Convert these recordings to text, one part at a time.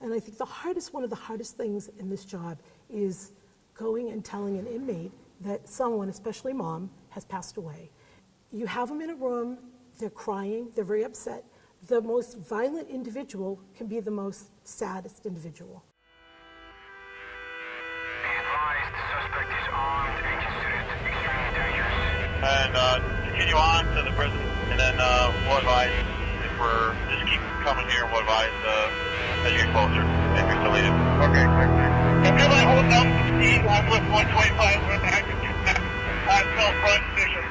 And I think one of the hardest things in this job is going and telling an inmate that someone, especially mom, has passed away. You have them in a room, they're crying, they're very upset. The most violent individual can be the most saddest individual. Be advised, the suspect is armed and considered extremely dangerous. And continue on to the prison, and then we'll advise if we're just keep coming here. We'll advise as you get closer if you're still needed. Okay, thanks. Everybody hold up the speed. I'm with 125. We're back at South Front Station.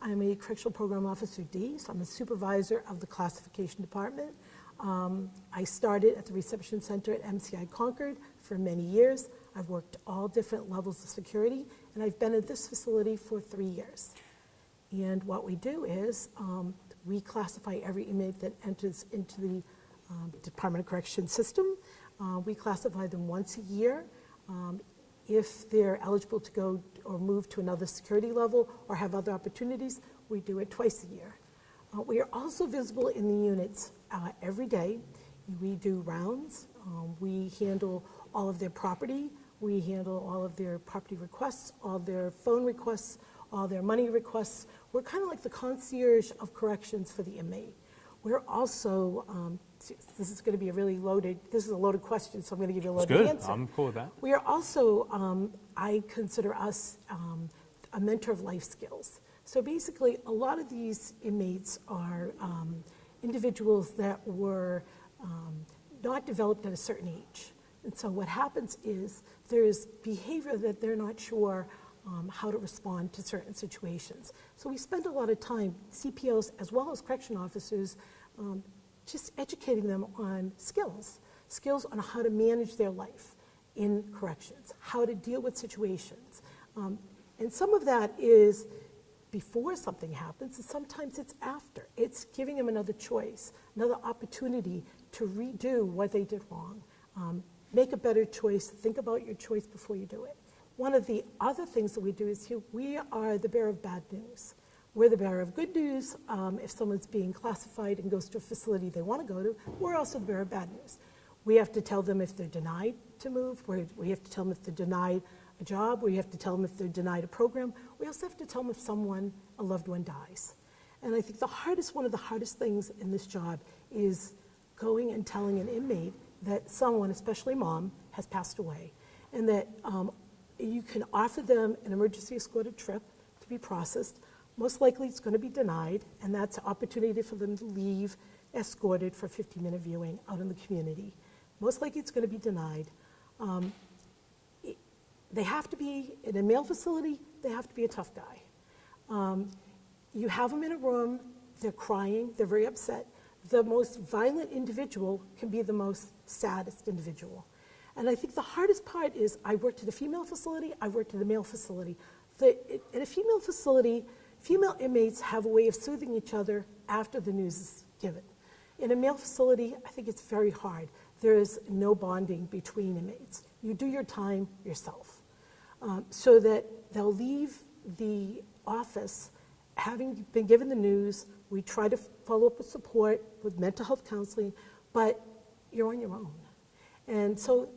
I'm a Correctional Program Officer D, so I'm a supervisor of the Classification Department. I started at the Reception Center at MCI Concord for many years. I've worked all different levels of security, and I've been at this facility for 3 years. And what we do is we classify every inmate that enters into the Department of Corrections system. We classify them once a year. If they're eligible to go or move to another security level or have other opportunities, we do it twice a year. We are also visible in the units every day. We do rounds. We handle all of their property. We handle all of their property requests, all their phone requests, all their money requests. We're kind of like the concierge of corrections for the inmate. We're also, this is going to be a loaded question, so I'm going to give you a loaded answer. That's good. I'm cool with that. We are also, I consider us a mentor of life skills. So basically, a lot of these inmates are individuals that were not developed at a certain age. And so what happens is there's behavior that they're not sure how to respond to certain situations. So we spend a lot of time, CPOs as well as correction officers, just educating them on skills on how to manage their life in corrections, how to deal with situations. And some of that is before something happens, and sometimes it's after. It's giving them another choice, another opportunity to redo what they did wrong. Make a better choice, think about your choice before you do it. One of the other things that we do is we are the bearer of bad news. We're the bearer of good news. If someone's being classified and goes to a facility they want to go to, we're also the bearer of bad news. We have to tell them if they're denied to move. We have to tell them if they're denied a job. We have to tell them if they're denied a program. We also have to tell them if a loved one dies. And I think one of the hardest things in this job is going and telling an inmate that someone, especially mom, has passed away, and that you can offer them an emergency escorted trip to be processed. Most likely it's going to be denied, and that's an opportunity for them to leave escorted for a 50-minute viewing out in the community. Most likely it's going to be denied. They have to be, in a male facility, they have to be a tough guy. You have them in a room, they're crying, they're very upset. The most violent individual can be the most saddest individual. And I think the hardest part is I worked at a female facility, I worked at a male facility. In a female facility, female inmates have a way of soothing each other after the news is given. In a male facility, I think it's very hard. There is no bonding between inmates. You do your time yourself. So that they'll leave the office having been given the news. We try to follow up with support, with mental health counseling, but you're on your own. And so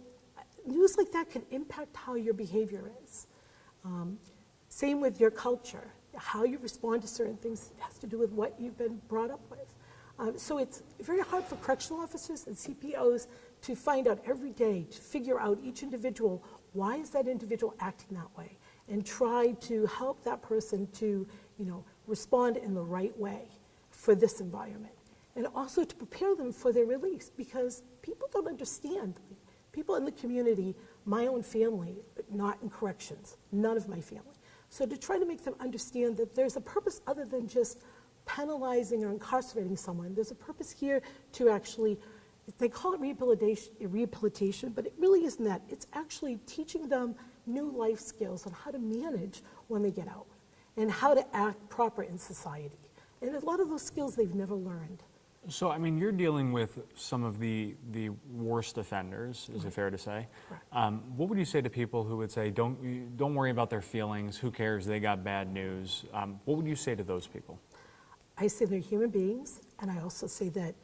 news like that can impact how your behavior is. Same with your culture. How you respond to certain things has to do with what you've been brought up with. So it's very hard for correctional officers and CPOs to find out every day, to figure out each individual, why is that individual acting that way? And try to help that person to, respond in the right way for this environment. And also to prepare them for their release, because people don't understand. People in the community, my own family, not in corrections, none of my family. So to try to make them understand that there's a purpose other than just penalizing or incarcerating someone. There's a purpose here to actually, they call it rehabilitation, but it really isn't that. It's actually teaching them new life skills on how to manage when they get out and how to act proper in society. And a lot of those skills they've never learned So, I mean, you're dealing with some of the worst offenders, is it fair to say? Correct. What would you say to people who would say, don't worry about their feelings, who cares, they got bad news? What would you say to those people? I say they're human beings, and I also say that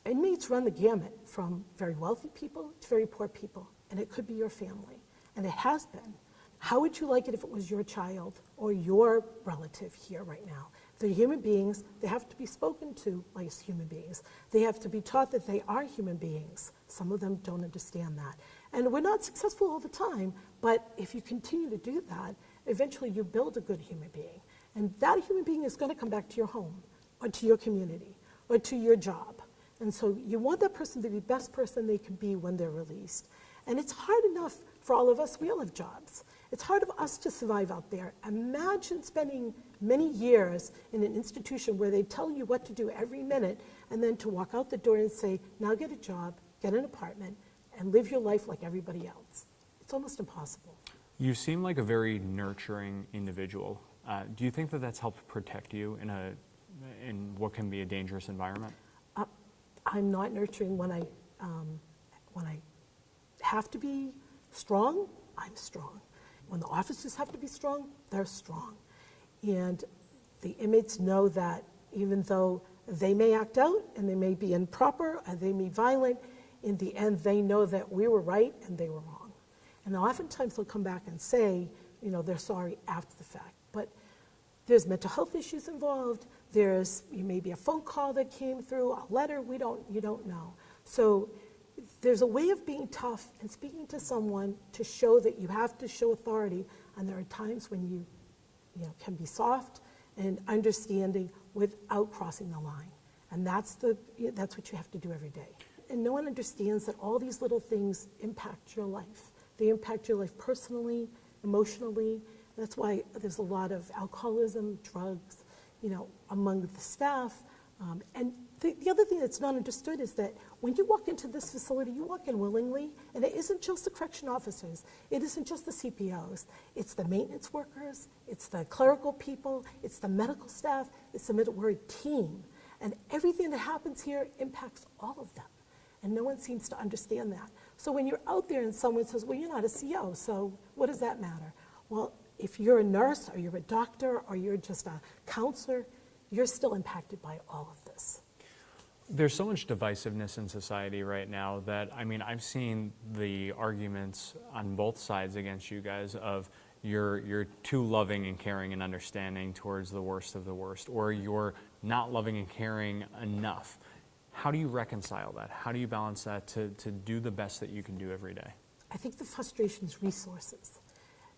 inmates run the gamut from very wealthy people to very poor people, and it could be your family, and it has been. How would you like it if it was your child or your relative here right now? They're human beings. They have to be spoken to like human beings. They have to be taught that they are human beings. Some of them don't understand that. And we're not successful all the time, but if you continue to do that, eventually you build a good human being. And that human being is going to come back to your home or to your community or to your job. And so you want that person to be the best person they can be when they're released. And it's hard enough for all of us. We all have jobs. It's hard for us to survive out there. Imagine spending many years in an institution where they tell you what to do every minute, and then to walk out the door and say, now get a job, get an apartment, and live your life like everybody else. It's almost impossible. You seem like a very nurturing individual. Do you think that that's helped protect you in what can be a dangerous environment? I'm not nurturing when I have to be strong. I'm strong. When the officers have to be strong, they're strong. And the inmates know that even though they may act out and they may be improper and they may be violent, in the end they know that we were right and they were wrong. And oftentimes they'll come back and say, they're sorry after the fact. But there's mental health issues involved. There's maybe a phone call that came through, a letter, you don't know. So there's a way of being tough and speaking to someone to show that you have to show authority, and there are times when you can be soft and understanding without crossing the line. And that's what you have to do every day. And no one understands that all these little things impact your life. They impact your life personally, emotionally. That's why there's a lot of alcoholism, drugs, among the staff. And the other thing that's not understood is that when you walk into this facility, you walk in willingly, and it isn't just the correction officers, it isn't just the CPOs, it's the maintenance workers, it's the clerical people, it's the medical staff, we're a team. And everything that happens here impacts all of them. And no one seems to understand that. So when you're out there and someone says, well, you're not a CO, so what does that matter? Well, if you're a nurse or you're a doctor or you're just a counselor, you're still impacted by all of this. There's so much divisiveness in society right now that, I've seen the arguments on both sides against you guys of you're too loving and caring and understanding towards the worst of the worst, or you're not loving and caring enough. How do you reconcile that? How do you balance that to do the best that you can do every day? I think the frustration is resources.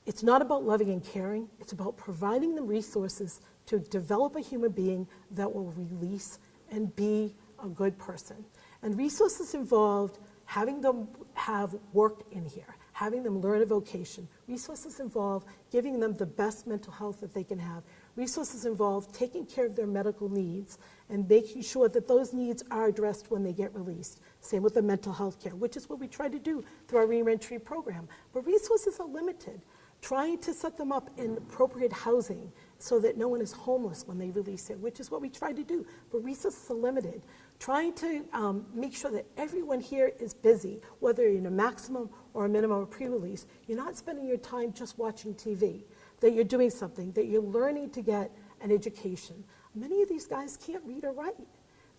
It's not about loving and caring. It's about providing them resources to develop a human being that will release and be a good person. And resources involved having them have work in here, having them learn a vocation. Resources involve giving them the best mental health that they can have. Resources involve taking care of their medical needs and making sure that those needs are addressed when they get released. Same with the mental health care, which is what we try to do through our re-entry program. But resources are limited. Trying to set them up in appropriate housing so that no one is homeless when they release it, which is what we try to do, but resources are limited. Trying to make sure that everyone here is busy, whether you're in a maximum or a minimum or pre-release. You're not spending your time just watching TV, that you're doing something, that you're learning to get an education. Many of these guys can't read or write.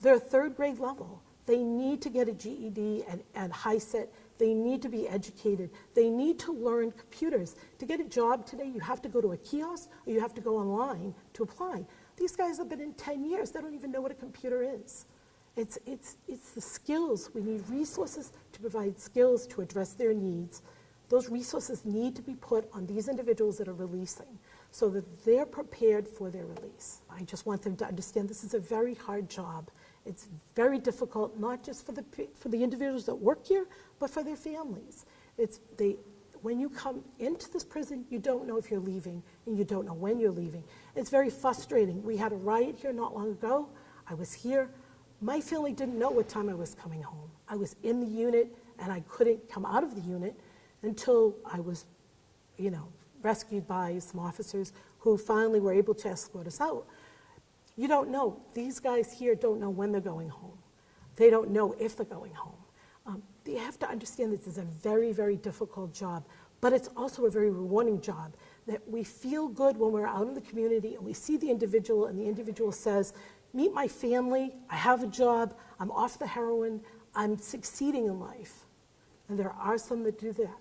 They're third grade level. They need to get a GED and HiSET. They need to be educated. They need to learn computers. To get a job today, you have to go to a kiosk or you have to go online to apply. These guys have been in 10 years. They don't even know what a computer is. It's the skills. We need resources to provide skills to address their needs. Those resources need to be put on these individuals that are releasing so that they're prepared for their release. I just want them to understand this is a very hard job. It's very difficult, not just for the individuals that work here, but for their families. When you come into this prison, you don't know if you're leaving, and you don't know when you're leaving. It's very frustrating. We had a riot here not long ago. I was here. My family didn't know what time I was coming home. I was in the unit, and I couldn't come out of the unit until I was, rescued by some officers who finally were able to escort us out. You don't know. These guys here don't know when they're going home. They don't know if they're going home. You have to understand this is a very, very difficult job, but it's also a very rewarding job. That we feel good when we're out in the community and we see the individual and the individual says, meet my family, I have a job, I'm off the heroin, I'm succeeding in life. And there are some that do that.